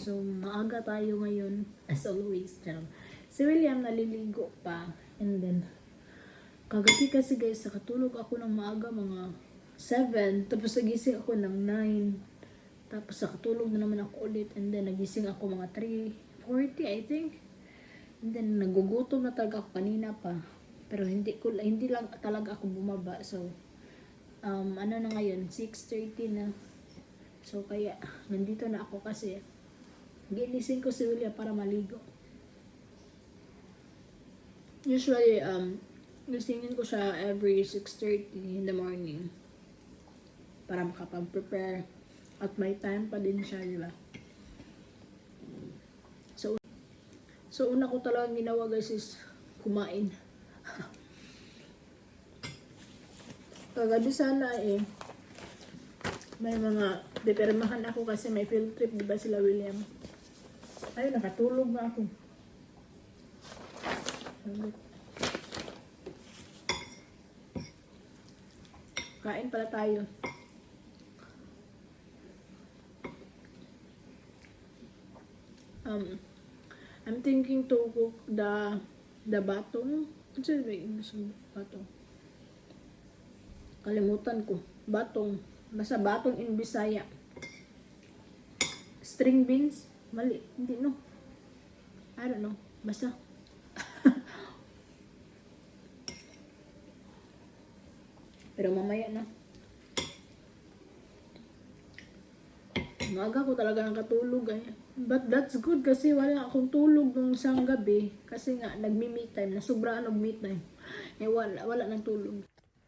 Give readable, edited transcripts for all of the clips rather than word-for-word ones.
So, maaga tayo ngayon, as always. Si William naliligo pa. And then, kagabi kasi guys, nakatulog ako ng maaga, mga 7. Tapos nagising ako ng 9. Tapos nakatulog na naman ako ulit. And then, nagising ako mga 3:40, I think. And then, nagugutom na talaga ako kanina pa. Pero hindi lang talaga ako bumaba. So, ano na ngayon, 6:30 na. So, kaya, nandito na ako kasi ginising ko si William para maligo. Usually, gisingin ko siya every 6:30 in the morning para makapag-prepare at may time pa din siya, di ba? So una ko talagang ginawa guys is kumain. Kagabi sana may mga depermahan ako kasi may field trip, di ba sila William? Ayun, nakatulog na ako. Kain pala tayo. I'm thinking to cook the batong. Ano sa English ng batong? Kalimutan ko. Batong. Basta batong in Bisaya. String beans? Mali. Hindi, no. I don't know. Basta. Pero mamaya na. Umaga ko talaga nakatulog But that's good kasi wala akong tulog nung isang gabi. Kasi nga, nagmi-me time. Nasubraan ng me time. Wala nang tulog.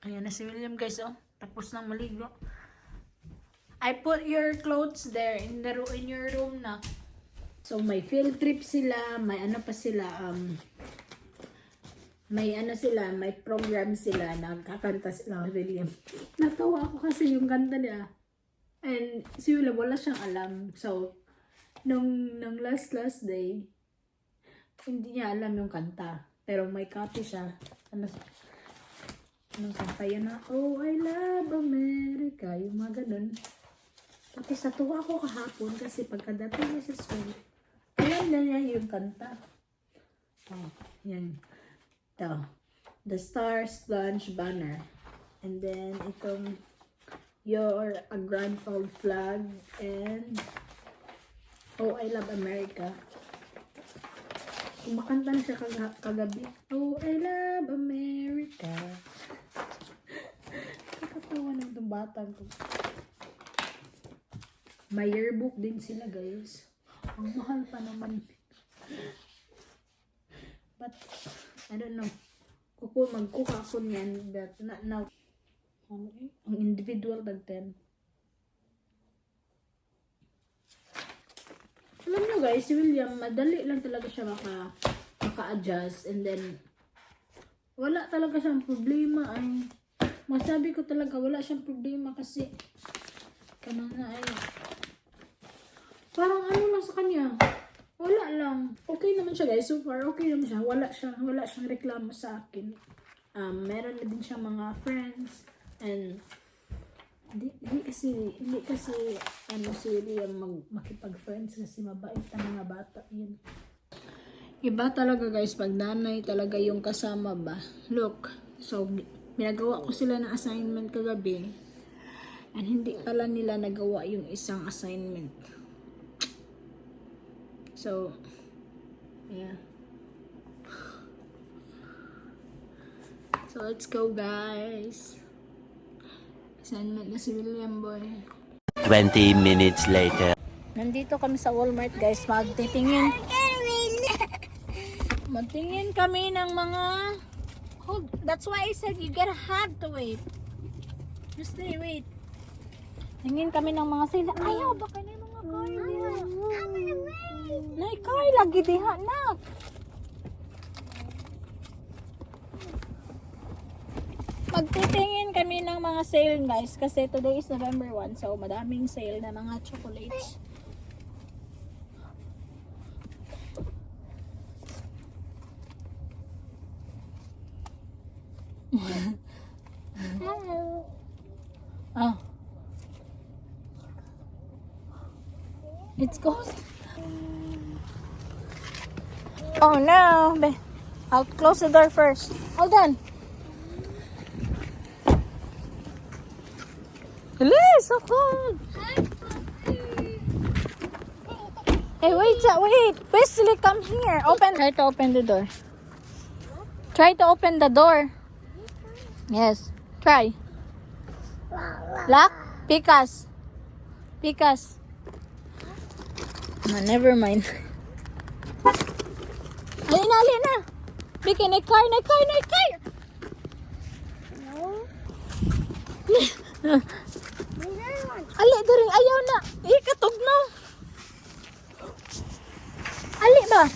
Ayan na si William guys, oh. Tapos nang maligo. I put your clothes there in your room na. So, may field trip sila. May ano pa sila. May program sila. Nagkakanta sila, William. Natawa ako kasi yung kanta niya. And si William, wala siyang alam. So, nung last day, hindi niya alam yung kanta. Pero may copy siya. Anong kanta yan na? Oh, I love America. Yung mga ganun. Tapos natuwa ako kahapon kasi pagkadating niya sa school, alam na niya yung kanta. Oh, yan. Ito. The Stars Lunch Banner. And then, itong You're a Grand Old Flag and Oh, I Love America. Kumakanta na siya kagabi. Oh, I Love America. Nakatawa na itong batang ko. May yearbook din sila, guys. Ang mahal pa naman. But, I don't know. Magkuka ako niyan. But, not now. Ang individual tag 10. Alam nyo guys, si William, madali lang talaga siya maka-adjust. And then, wala talaga siyang problema. Masabi ko talaga, wala siyang problema kasi parang ano lang sa kanya. Wala lang. Okay naman siya guys. So far, okay naman siya. Wala siyang reklamo sa akin. Meron na din siyang mga friends. And hindi kasi si William makipag-friends kasi mabait ang mga bata yun. Iba talaga guys pag nanay talaga yung kasama ba. Look, so pinagawa ko sila ng assignment kagabi and hindi pala nila nagawa yung isang assignment. So yeah. So let's go guys. Assignment na si William boy. 20 minutes later. Nandito kami sa Walmart guys. Magtingin kami ng mga that's why I said you gotta have to wait. Just wait. Tingin kami ng mga sila. Ayaw baka na yung mga car diha. Nay car lagi diha na. Magtitingin kami ng mga sale guys kasi today is November 1 so madaming sale na mga chocolates. Hello. It's cold. Oh no. I'll close the door first. Hold on. Hello, so cold. Hey, wait. Wesley, come here. Try to open the door. Try to open the door. Yes. Try. Lock? Pikas. No, never mind. Alina. Biki, na car. Ali, daring ayaw na. Katog na. Ali ba?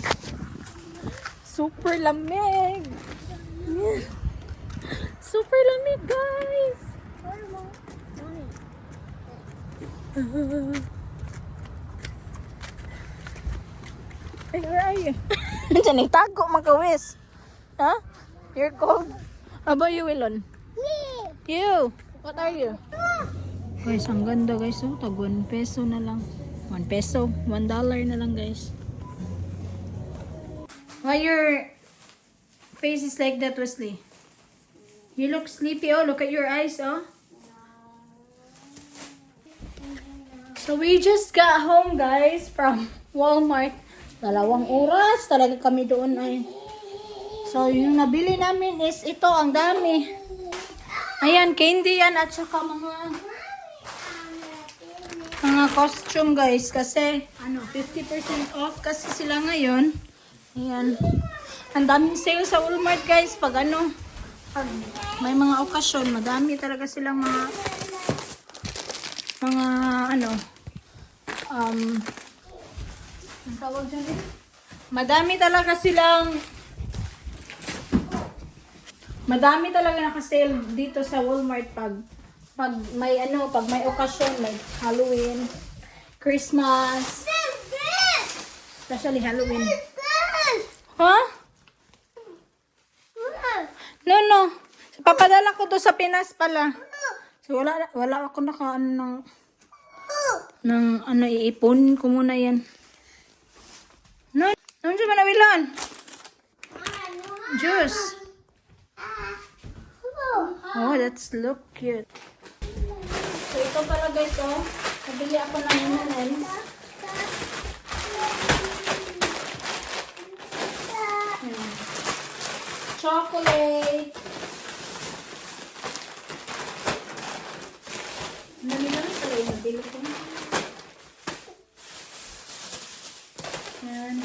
Super lamig. Super lamig, guys. Hey, where are you? Diyan, tago makawis. Huh? You're cold? How about you, Wilon? You. What are you? Guys, ang ganda guys. Oh, tag 1 peso na lang. 1 peso. $1 na lang guys. Why your face is like that, Wesley? You look sleepy. Oh, look at your eyes. Oh. So we just got home guys from Walmart. 2 oras talaga kami doon ay. So yung nabili namin is ito, ang dami. Ayan, candy yan at saka mga costume guys kasi 50% off kasi sila ngayon. Ayan. Ang daming sale sa Walmart guys pag pag may mga okasyon, madami talaga silang mga ang tawag dyan eh. Madami talaga naka-sale dito sa Walmart pag may okasyon, like Halloween, Christmas, especially Halloween. Huh? No. Papadala ko to sa Pinas pala. So wala ako iipon ko muna yan. No, nandiyan ba na Wilon? Juice. Oh, that's look cute. So ito pala guys, oh. Nabili ako ng M&M's. Chocolate. Nami pala yung nabili ko. Yan.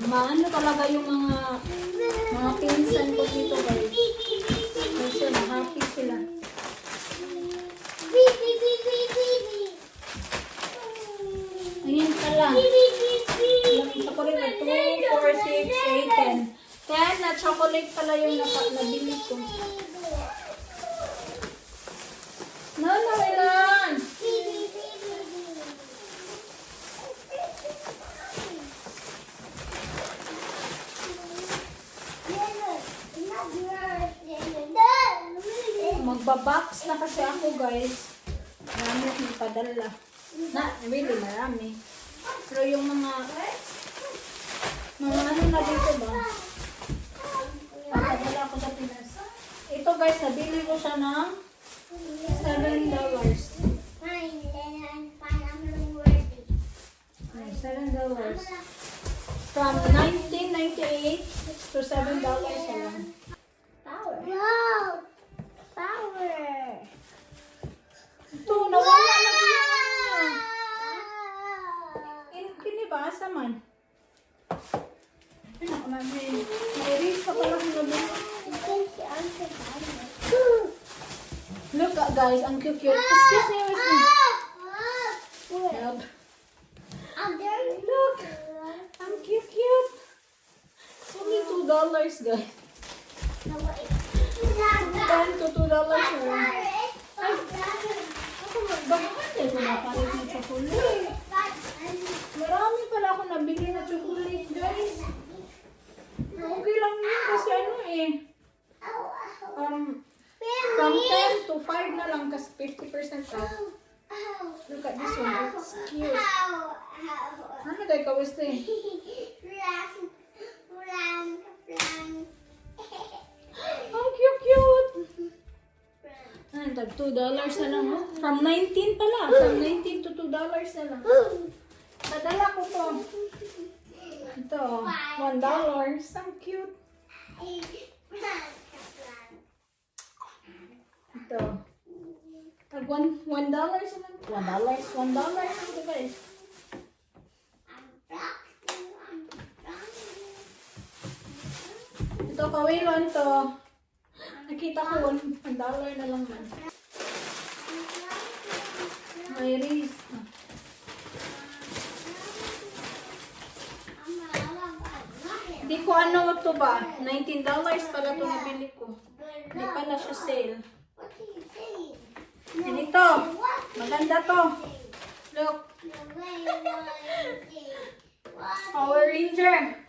Maano talaga yung mga pinsan ko dito guys. Kasi happy sila. Ayan pala. Chocolate na 2, 4, 6, 8, 10. 10 na chocolate pala yung nabili ko. No, Ilan! Magbabox na kasi ako guys. Marami akong padala. Really marami. Pero yung mga na dito ba? Papadala ako sa Pinas. Ito guys, nabili ko siya ng $7. $7. From 1998 to $7 lang. Wow! Power! Ito, nawala na niya. Kini ba? Asa man? May-erase pa pala kung nabili. Look guys, ang cute. Excuse me, Wesley. Help. Look, ang cute. Only $2 guys. 10 to $2 lang. Ako magbagay ko na palit ng chocolate. Marami pala ako nabili na chocolate guys. Okay lang yun kasi from 10 to 5 na lang kasi 50% off. Look at this one. It's cute. Ow. Ano tayo kawis to eh? Oh, cute. Ano, tag $2 na lang. Oh. From 19 pala. From 19 to $2 na lang. Nadala ko to. Ito, $1. So cute. Ito. Tag $1 na lang. $1 ito guys. Ito, kawilon to. Nakita ko $1 na lang man. May wreath. Hindi ko ano to ba? $19 pala ito nabili ko. Hindi pala siya sale. Yan ito. Maganda to. Look. Power Ranger.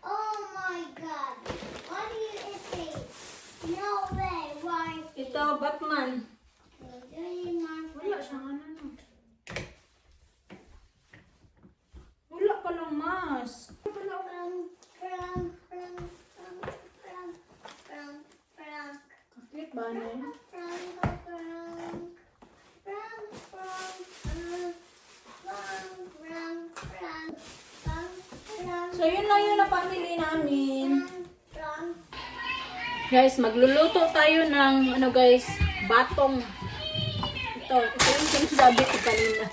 Oh my God! What do you say? No way! Why? Ito, Batman. Wala Wala siyang ano. Wala palang mask. Kaklit ba ano yun? So yun lang yung napamili namin. Guys, magluluto tayo ng ano guys, batong. Ito yung sinasabi ko kanina.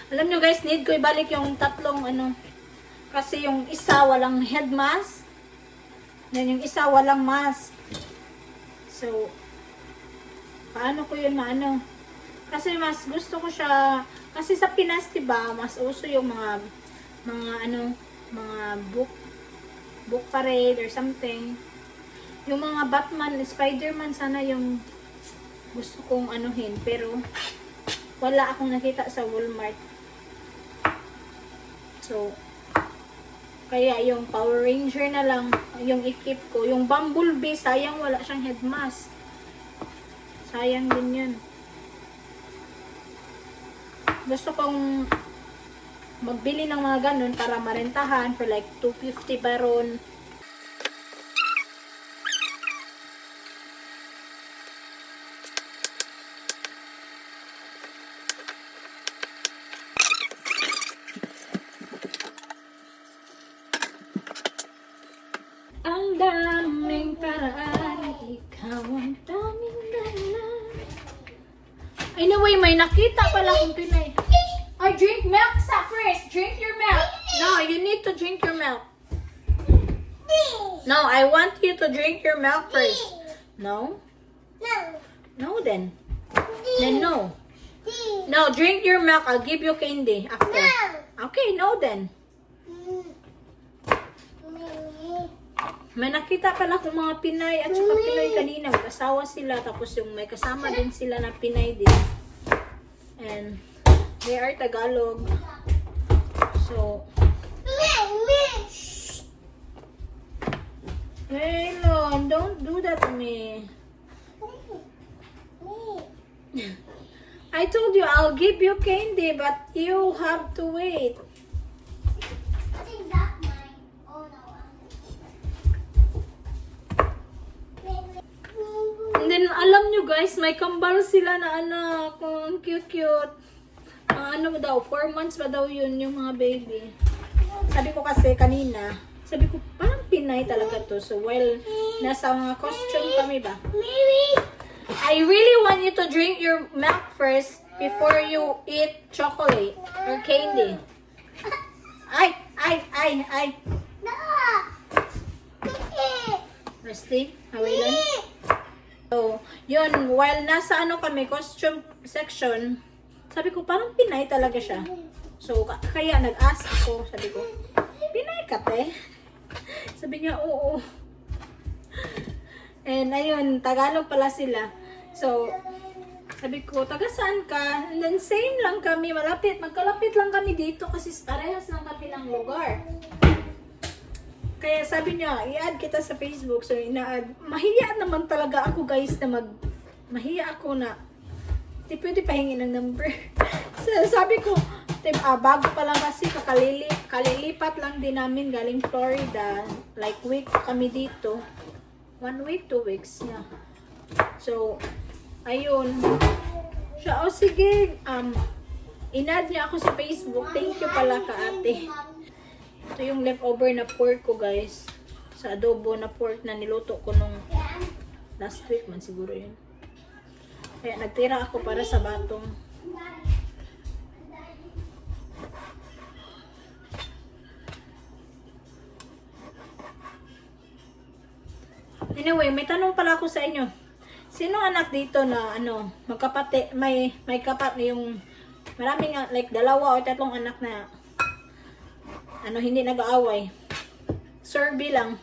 Alam nyo guys, need ko ibalik yung tatlong ano. Kasi yung isa walang head mask. Then yung isa walang mask. So, paano ko yun maano? Kasi mas gusto ko siya, kasi sa Pinas, diba, mas uso yung mga ano, mga book parade or something. Yung mga Batman, Spider-Man, sana yung gusto kong anuhin. Pero, wala akong nakita sa Walmart. So, kaya yung Power Ranger na lang yung i-keep ko. Yung Bumblebee, sayang wala siyang head mask. Sayang din yun. Gusto kong magbili ng mga ganun para marentahan for like $250 baron. Ang daming paraan, ikaw ang daming dahilan. Anyway, may nakita pala kung Pinay. I drink milk sa first. Drink your milk. No, you need to drink your milk. No, I want you to drink your milk first. No? No then. Then no. No, drink your milk. I'll give you candy after. Okay, no then. May nakita pala kung mga Pinay at saka Pinoy kanina. Mag-asawa sila. Tapos yung may kasama din sila na Pinay din. And they are Tagalog. So, shh. Hey, Lon, don't do that to me. I told you I'll give you candy, but you have to wait. And then, alam nyo guys, may kambal sila na anak. Ang cute-cute. Ano daw, 4 months ba daw yun, yung mga baby. Sabi ko kasi kanina, sabi ko, parang Pinay talaga to. So, while nasa mga costume kami ba? I really want you to drink your milk first before you eat chocolate or candy. Ay. Rusty, hawilan. So, yun, while nasa ano kami, costume section, sabi ko, parang Pinay talaga siya. So, kaya nag-ask ako, sabi ko, Pinay ka, te? Sabi niya, oo. And ayun, Tagalog pala sila. So, sabi ko, taga saan ka? And then, same lang kami, magkalapit lang kami dito kasi parehas lang kami ng lugar. Kaya sabi niya, i-add kita sa Facebook. So, ina-add. Mahiya naman talaga ako, guys, na mahiya ako na di pwede pahingi ng number. So, sabi ko, bago pa lang kasi kalilipat lang din namin galing Florida. Like, week kami dito. 1 week, 2 weeks. Yeah. So, ayun. Siya, oh, sige. In-add niya ako sa Facebook. Thank you pala ka, ate. Ito yung leftover na pork ko, guys. Sa adobo na pork na niluto ko nung last week man siguro yun. Kaya nagtira ako para sa batong. Anyway, may tanong pala ako sa inyo. Sino anak dito na magkapatid, may yung maraming like 2 o 3 anak na hindi nag-aaway. Survey lang.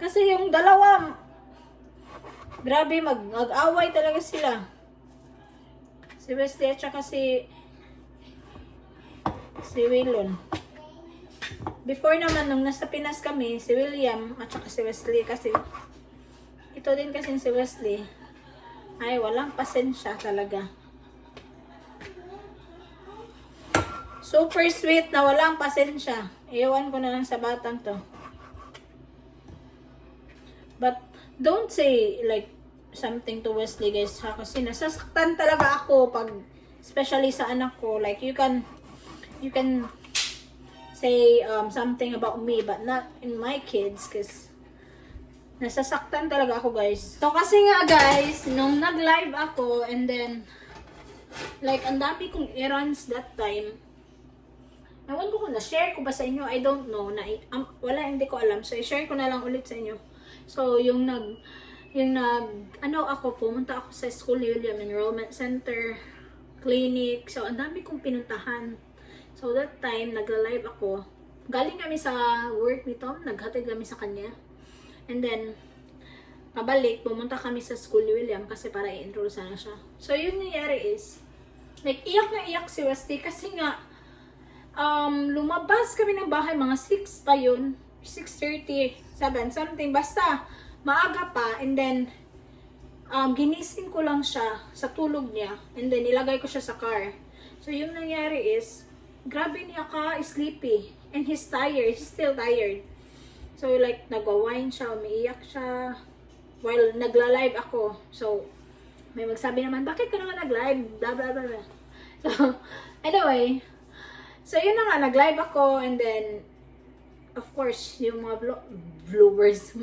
Kasi yung 2, grabe mag-away talaga sila. Si Wesley at saka si Willon. Before naman, nung nasa Pinas kami, si William at saka si Wesley, kasi ito din kasi si Wesley, ay walang pasensya talaga. Super sweet na walang pasensya. Iwan ko na lang sa batang to. But don't say like something to Wesley, guys, ha? Kasi nasasaktan talaga ako pag, especially sa anak ko. Like you can say something about me but not in my kids, because nasasaktan talaga ako, guys. So kasi nga, guys, nung nag-live ako and then like ang dami kong errands that time. Ewan ko kung na-share ko ba sa inyo, I don't know, wala, hindi ko alam. So i-share ko na lang ulit sa inyo. So pumunta ako sa school ni William Enrollment Center, clinic. So ang dami kong pinuntahan. So that time, nagla-live ako. Galing kami sa work ni Tom, naghatid kami sa kanya. And then, pabalik, pumunta kami sa school ni William kasi para i-enroll sana siya. So yung nangyari is, like, iyak na iyak si Westy kasi nga, lumabas kami ng bahay, mga 6 pa yun, 6:30, 7, something, basta, maaga pa, and then, ginising ko lang siya sa tulog niya, and then ilagay ko siya sa car. So yung nangyari is, grabe niya sleepy, and he's tired, he's still tired. So like, nagwa-whine siya, umiiyak siya, while nagla-live ako. So, may magsabi naman, bakit ka naman nag-live, blah blah blah blah. So, anyway, so yun na nga, nag-live ako, and then, of course, yung mga viewers,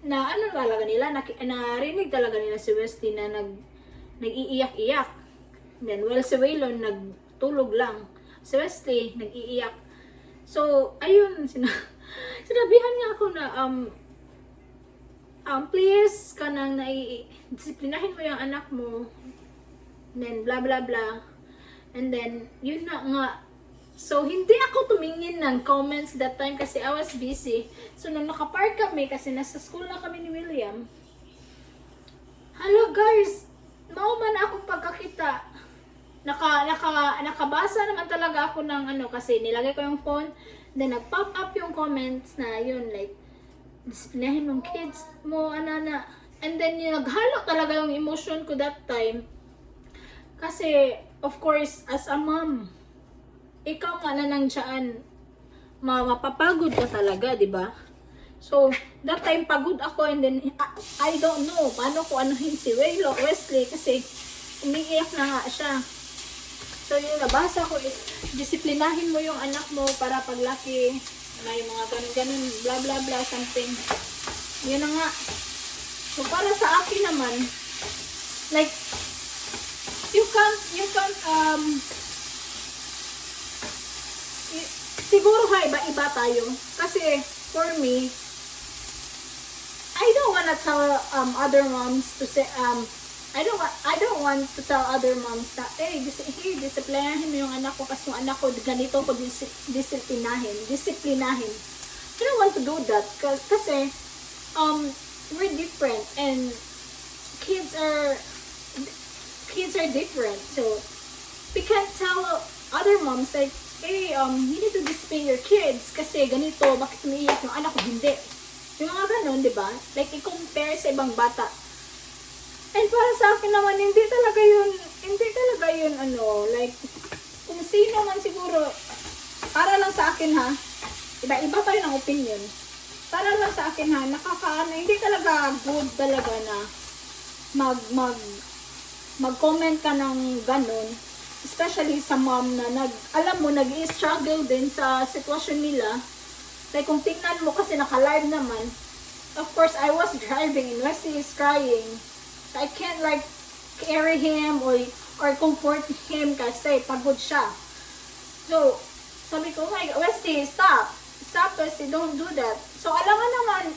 na talaga nila, narinig talaga nila si Westy na nag-iiyak-iyak. Then, well, si Waylon, nagtulog lang. Si Westy, nag-iiyak. So, ayun, sinabihan nga ako na, please, disiplinahin mo yung anak mo. Then, blah, blah, blah. And then, yun na nga. So, hindi ako tumingin ng comments that time kasi I was busy. So, nung nakapark kami, kasi nasa school na kami ni William, hello guys, mauman akong pagkakita. Nakabasa naman talaga ako ng kasi nilagay ko yung phone, then nag-pop up yung comments na yun, like, disiplinahin mong kids mo, anana. And then, naghalo talaga yung emotion ko that time. Kasi, of course, as a mom, ikaw nga na nandiyan, mapapagod ka talaga, di ba? So, that time pagod ako, and then, I don't know, paano ko anuhin si Wesley, kasi umiiyak na nga siya. So, yung nabasa ko is, disiplinahin mo yung anak mo para paglaki, may mga ganun, blah blah blah, something. Yun na nga. So, para sa akin naman, like, you can't, siguro iba tayo. Kasi, for me, I don't wanna tell other moms to say, I don't want to tell other moms na, disiplinahin mo yung anak ko kasi yung anak ko ganito ko disiplinahin. I don't want to do that kasi we're different and kids are different. So we can't tell other moms like, hey, you need to discipline your kids kasi ganito, bakit umiiyak yung anak ko? Hindi. Yung mga ganun, di ba? Like, i-compare sa ibang bata. And para sa akin naman, hindi talaga yun, like, kung sino man siguro, para lang sa akin ha, iba tayo ng opinion. Para lang sa akin ha, hindi talaga good talaga na mag-comment ka ng ganun, especially sa mom na alam mo, nag-i-struggle din sa sitwasyon nila. Like, kung tingnan mo kasi naka-live naman, of course, I was driving and Wesley is crying. I can't like carry him or comfort him kasi pagod siya. So, sabi ko, oh my God, Wesley, stop. Stop, Wesley, don't do that. So, alam mo naman,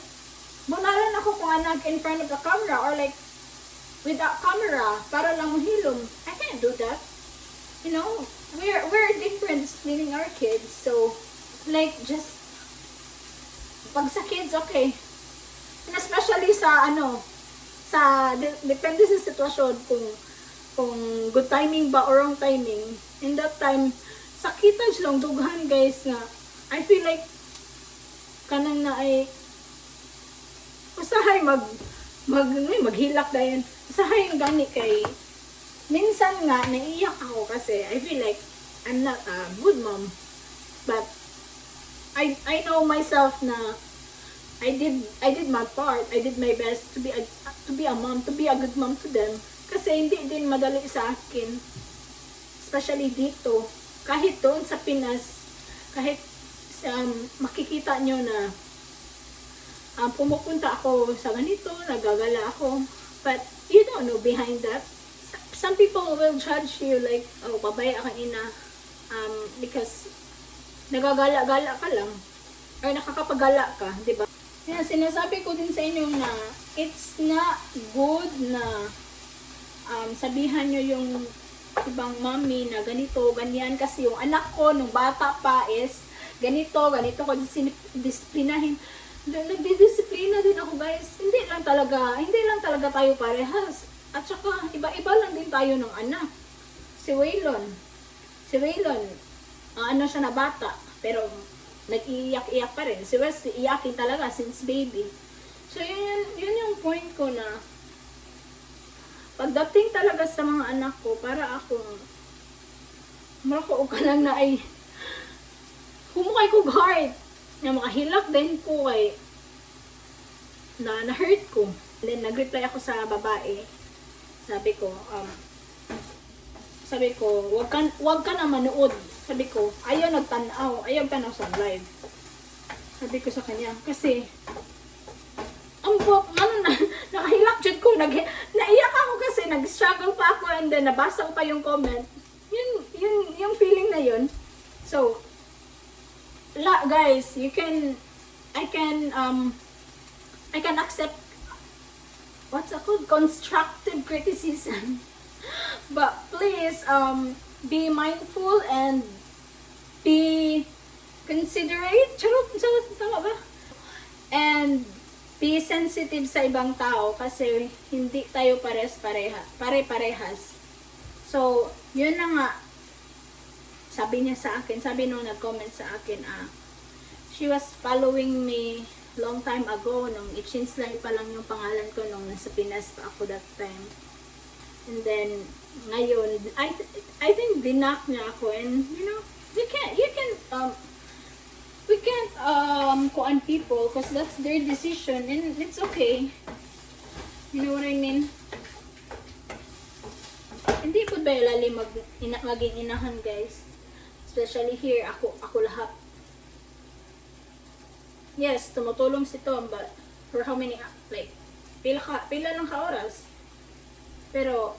bunalan ako kung anak in front of the camera or like, without camera, para lang mahilom. I can't do that. You know, we're different meaning our kids. So, like, just, pag sa kids, okay. And especially sa, depende sa sitwasyon, kung good timing ba or wrong timing. In that time, sakitan silang dughan, guys, nga. I feel like, kanang na ay, usahay maghilak dayon. Usahay yung gani kay, minsan nga, naiiyak ako kasi I feel like, I'm not a good mom. But, I know myself na, I did my part. I did my best to be a mom, to be a good mom to them. Kasi hindi din madali sa akin. Especially dito. Kahit doon sa Pinas, kahit makikita nyo na pumupunta ako sa ganito, nagagala ako. But you don't know behind that. Some people will judge you like, oh, babaya kang ina. Because nagagala-gala ka lang. Or nakakapagala ka, di ba? Yan, sinasabi ko din sa inyo na it's not good na sabihan nyo yung ibang mommy na ganito, ganyan. Kasi yung anak ko, nung bata pa is ganito ko disiplinahin. Nagdidisiplina din ako, guys. Hindi lang talaga tayo parehas. At saka, iba-iba lang din tayo ng anak. Si Waylon, ano siya na bata, pero nag-iiyak-iyak pa rin. Si Wesley, iyakin talaga since baby. So, yun yung point ko na pagdating talaga sa mga anak ko, para akong marakuo ka lang na ay humukay ko heart na makahilak din ko kay na-hurt ko. Then, nag-reply ako sa babae. Sabi ko, wag ka na manood. Sabi ko, ayaw tanaw sa live. Sabi ko sa kanya, kasi, nakahilak dyan ko, naiyak ako kasi, nag-struggle pa ako, and then, nabasa ko pa yung comment. Yung feeling na yun. So, guys, I can accept, what's it called? Constructive criticism. But, please, be mindful and be considerate. Charot, tama ba? And be sensitive sa ibang tao kasi hindi tayo pare-parehas. So, yun na nga. Sabi nung nag-comment sa akin, she was following me long time ago, nung i-change lang pa lang yung pangalan ko nung nasa Pinas pa ako that time. And then, ngayon, I think dinak niya ako, and we can't kuan people because that's their decision and it's okay. You know what I mean? Hindi po ba lalim maging inahan, guys? Especially here, ako lahat. Yes, tumutulong si Tom, but for how many, like, pila lang ka oras? Pero,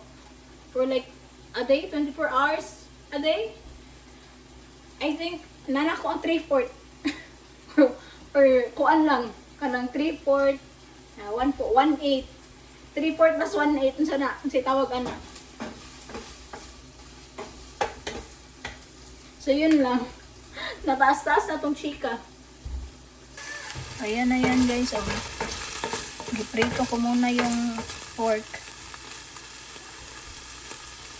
for like, a day, 24 hours a day, I think, nanak ko ang 3/4. or kuan lang, kanang 3/4, 1/8. 3/4 plus 1/8, unsa na, unsay tawag ana. So, yun lang. Nataas-taas na tong chika. Ayan na yan, guys. Giprito ko muna yung pork.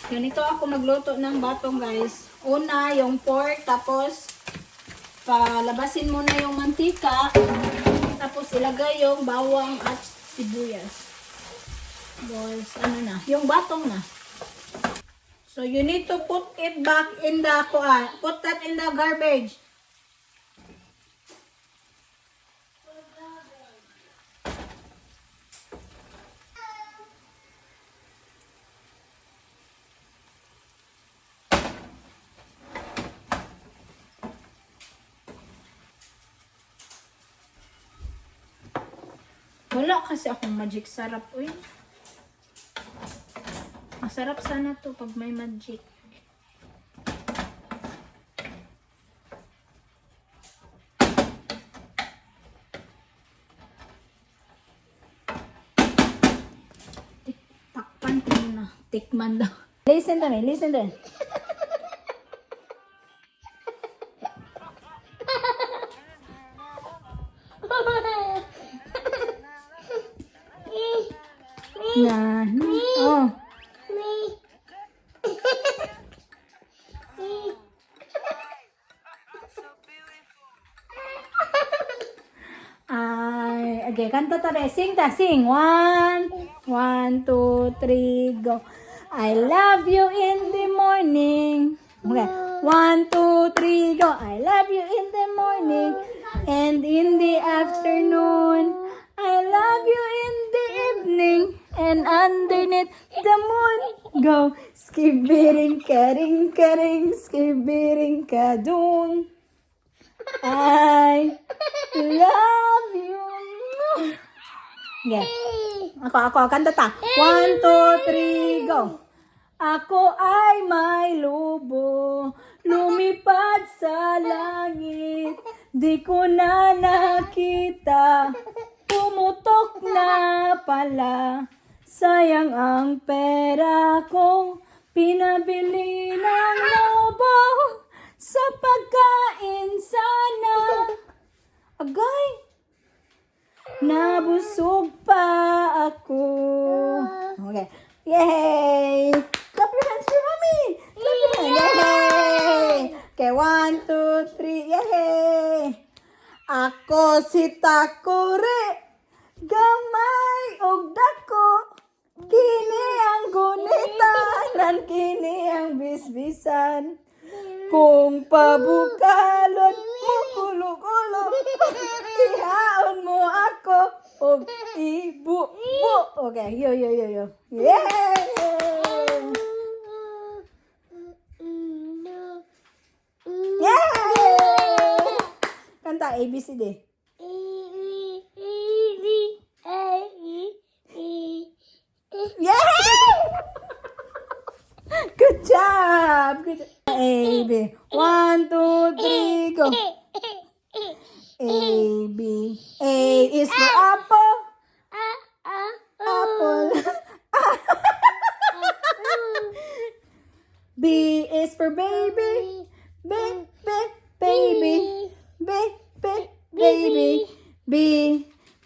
Ganito ako magluto ng batong, guys. Una, yung pork, tapos palabasin mo na yung mantika, tapos ilagay yung bawang at sibuyas. Guys, ano na, yung batong na. So you need to put it back in the put that in the garbage. Wala kasi akong magic sarap. Uy. Masarap sana to pag may magic. Takpan ko na. Tikman daw. Listen to me. Listen to me. Na. Oh. Ay, okay, kanta tadi. Sing ta, sing. 1, 2, 3, go. I love you in the morning. Okay. 1, 2, 3, go. I love you in the morning and in the afternoon. I love you in the evening and underneath the moon. Go. Skibiring, karing, karing, skibiring, kadung. I love you. Yeah. Ako, kanta ta. 1, 2, 3, go. Ako ay may lobo, lumipad sa langit, di ko na nakita, pumutok na pala, sayang ang pera ko, pinabili ng lobo, sa pagkain sana, agay, nabusog pa ako. Okay. Yay! Clap your hands for mommy! Clap your hands! Yay! Okay, 1, 2, 3, yay! Ako si Takore, gamay og dako, kini ang gunita, nan kini ang bisbisan. Kung pabukalon mo kulo-kulo, ihaon mo ako og ibu-bu. Okay, yo. Yay! Yay! Kanta ABCD. Yay! Good job! Good job. A, B. 1, 2, 3, go. A, B. A is for apple. Apple. B is for baby. Baby. Baby. B,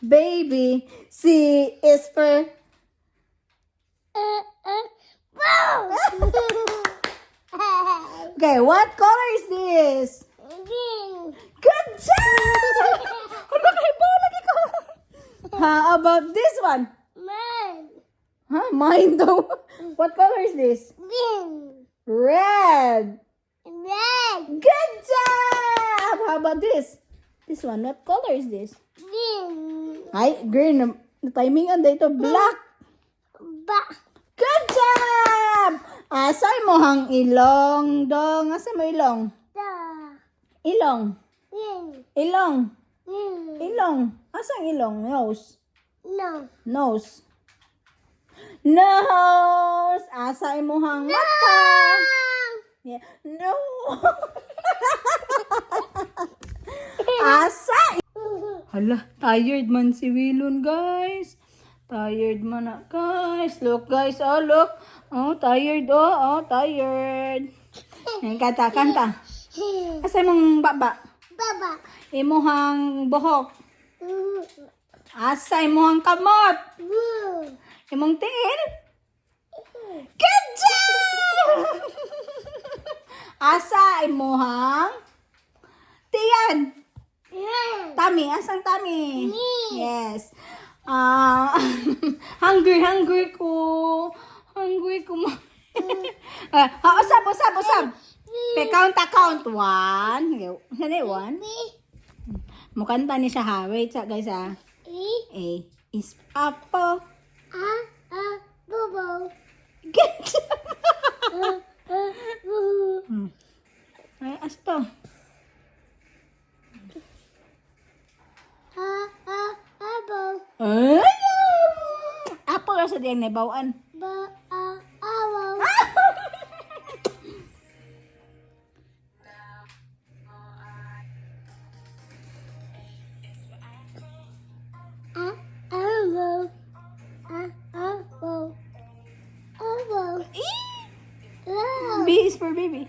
baby. C is for okay, what color is this? Good job! Lagi ko. How about this one? Huh? Mine though. What color is this? Red. Good job! How about this? This one, what color is this? Ay, green. Timing on dito, black. Good job! Asay mo hang ilong dong. Asay mo ilong? Ilong. Ilong. Asang ilong? Nose. Nose. Asay mo hang mata. Yeah. No. Asa. Hala, tired man si Wilon, guys. Tired man na, guys. Look, guys. Oh, look. Oh, tired. Oh, tired. Kanta. Asa mong baba? Imuhang buhok. Asa imuhang kamot. Imong tiil. Good job! Asa imuhang? Tiyan. Yeah. Tummy, asang tummy? Me. Yes. Hungry ko. Hungry ko. Usab. Count. 1. Saan one? Me. Mukanta ni siya ha. Wait guys ha. A is apple. Boo. Get. Boo. Ay, asto. Apple. Ay! Apple sa diyang nabawaan. Owl. B is for baby.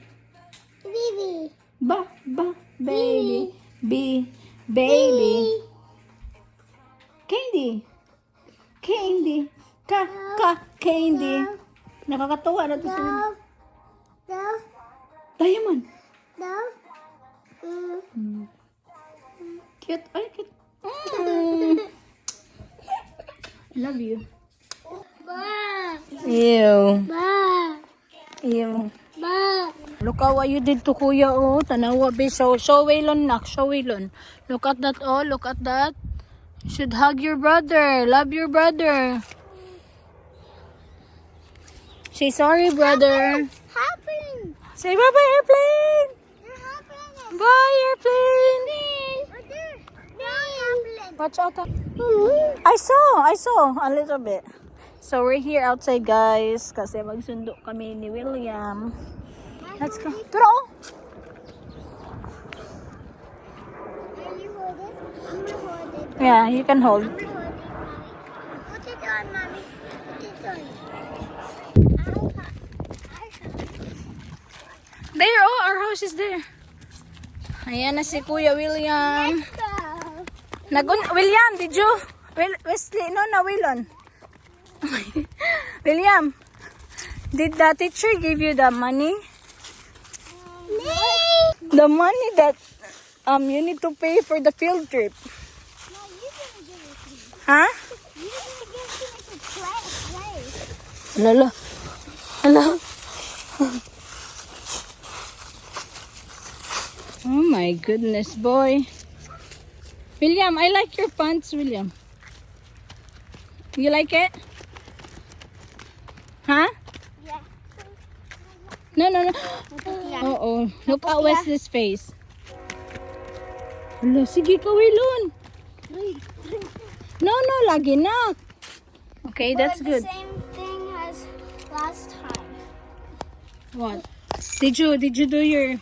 Baby. Baby. B, baby. Candy. Candy. Nakakatuwa na to sa No. Diamond. No. Cute. Ay, cute. Love you. Ew. Ew. Look at what you did to Kuya, oh. Tanawa, be. Show Waylon, nak. Show Waylon. Look at that, oh. Look at that. You should hug your brother. Love your brother. Say sorry, brother. Happening. Say bye-bye, airplane. You're happening. Bye, airplane. Right there. No, happening. Watch out. I saw a little bit. So we're here outside, guys, kasi magsundo kami ni William. Let's go. Tara, oh. Can you hold it? I'm gonna hold it. Yeah, you can hold. I'm gonna hold it, Mommy. Put it on, Mommy. Put it on. There, oh, our house is there. Ayan na si Kuya William. William, did you? Wesley, no, na Willon. William, did the teacher give you the money? The money that you need to pay for the field trip. Huh? Lala. Oh my goodness, boy. William, I like your pants, William. You like it? Huh? Yeah. No. Oh. Look at Wesley's face. Hello, sige ka, Wilon. No, lagi na. Okay, that's good. The same thing as last time. What? Did you do your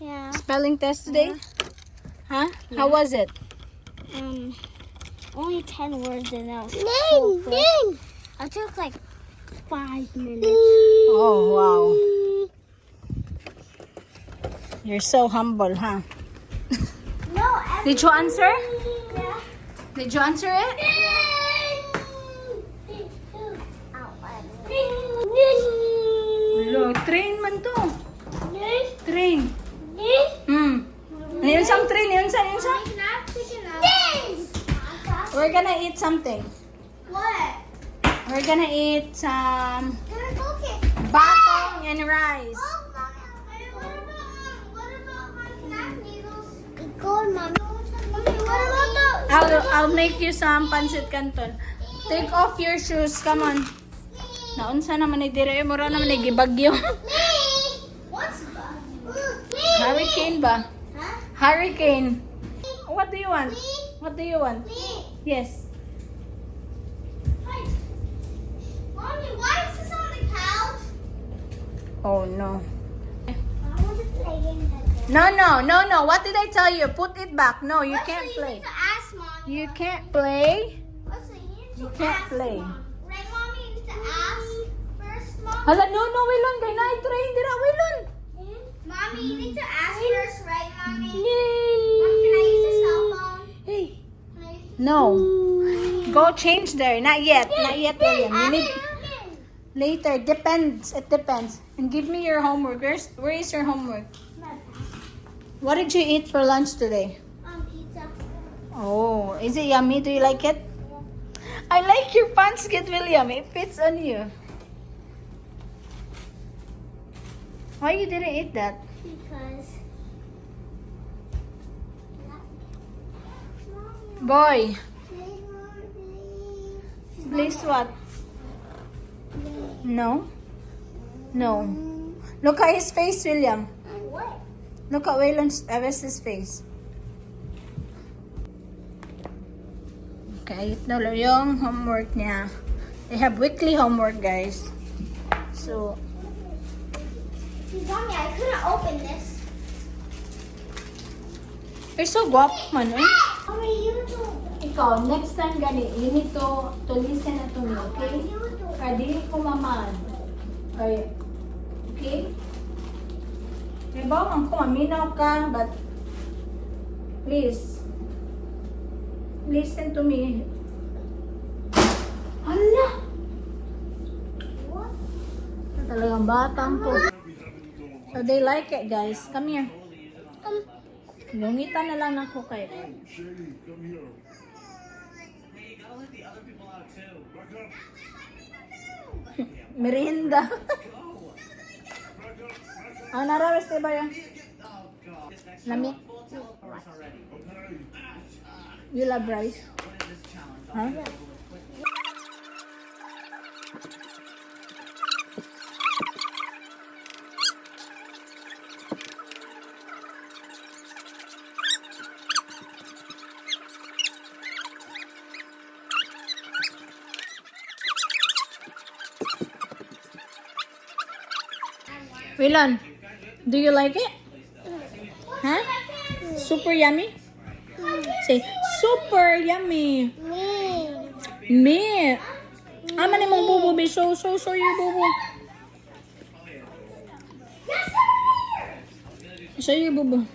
Yeah. spelling test today? Huh? How was it? Only 10 words and that was so quick. I took like 5 minutes. Oh, wow. You're so humble, huh? No, Did you answer? Yeah. Did you answer it? Hello, train man to. Train. Ano yun sang train? Yun sang? We're gonna eat something. What? We're gonna eat some Okay. batong and rice. What about my snack needles? Good, Mommy. Mommy, what about the... I'll make you some pancit canton. Take off your shoes. Come on. Naunsa naman ni dire mura naman ni gibagyo. What's that? Hurricane ba? Huh? Hurricane. What do you want? What do you want? Yes. Mommy, why is this on the couch? Oh no. I want to play games. No. What did I tell you? Put it back. No, you can't You play. need to ask Mommy. You can't play. Wesley, you need to You can't ask play. Mom. Right, Mommy? You need to ask first, Mom. Hala, no, Wilon. Kay na train dira, Wilon. Mommy, you need to ask first, right, Mommy? Mom, can I use your cell phone? Hey. Can I use No. Go change there. Not yet, William. Later. Depends. It depends. And give me your homework. Where is your homework? What did you eat for lunch today? Pizza. Oh, is it yummy? Do you like it? I like your pants, Kid William. It fits on you. Why you didn't eat that? Because. Boy, please what? No? No. Look at his face, William. What? Look at Wes's face. Okay, ito na yung homework niya. They have weekly homework, guys. So, Mommy, I couldn't open this. you're so guwapo man, eh? Mommy, you do. Ikaw, next time gani, you need to listen to me, okay? Kaya di ko maman. Okay? Okay? Diba, ang kumaminaw ka, but please, listen to me. Hala! What? Talagang batang to. So they like it, guys. Come here. Lungitan na lang ako kay. Merienda. Ah, nararas ba yung? Lami? You love rice? Huh? Wilan, do you like it? Huh? Super yummy? Say, super yummy. Me. Ama ni mong bubo, be. Show your bubo. Show your bubo.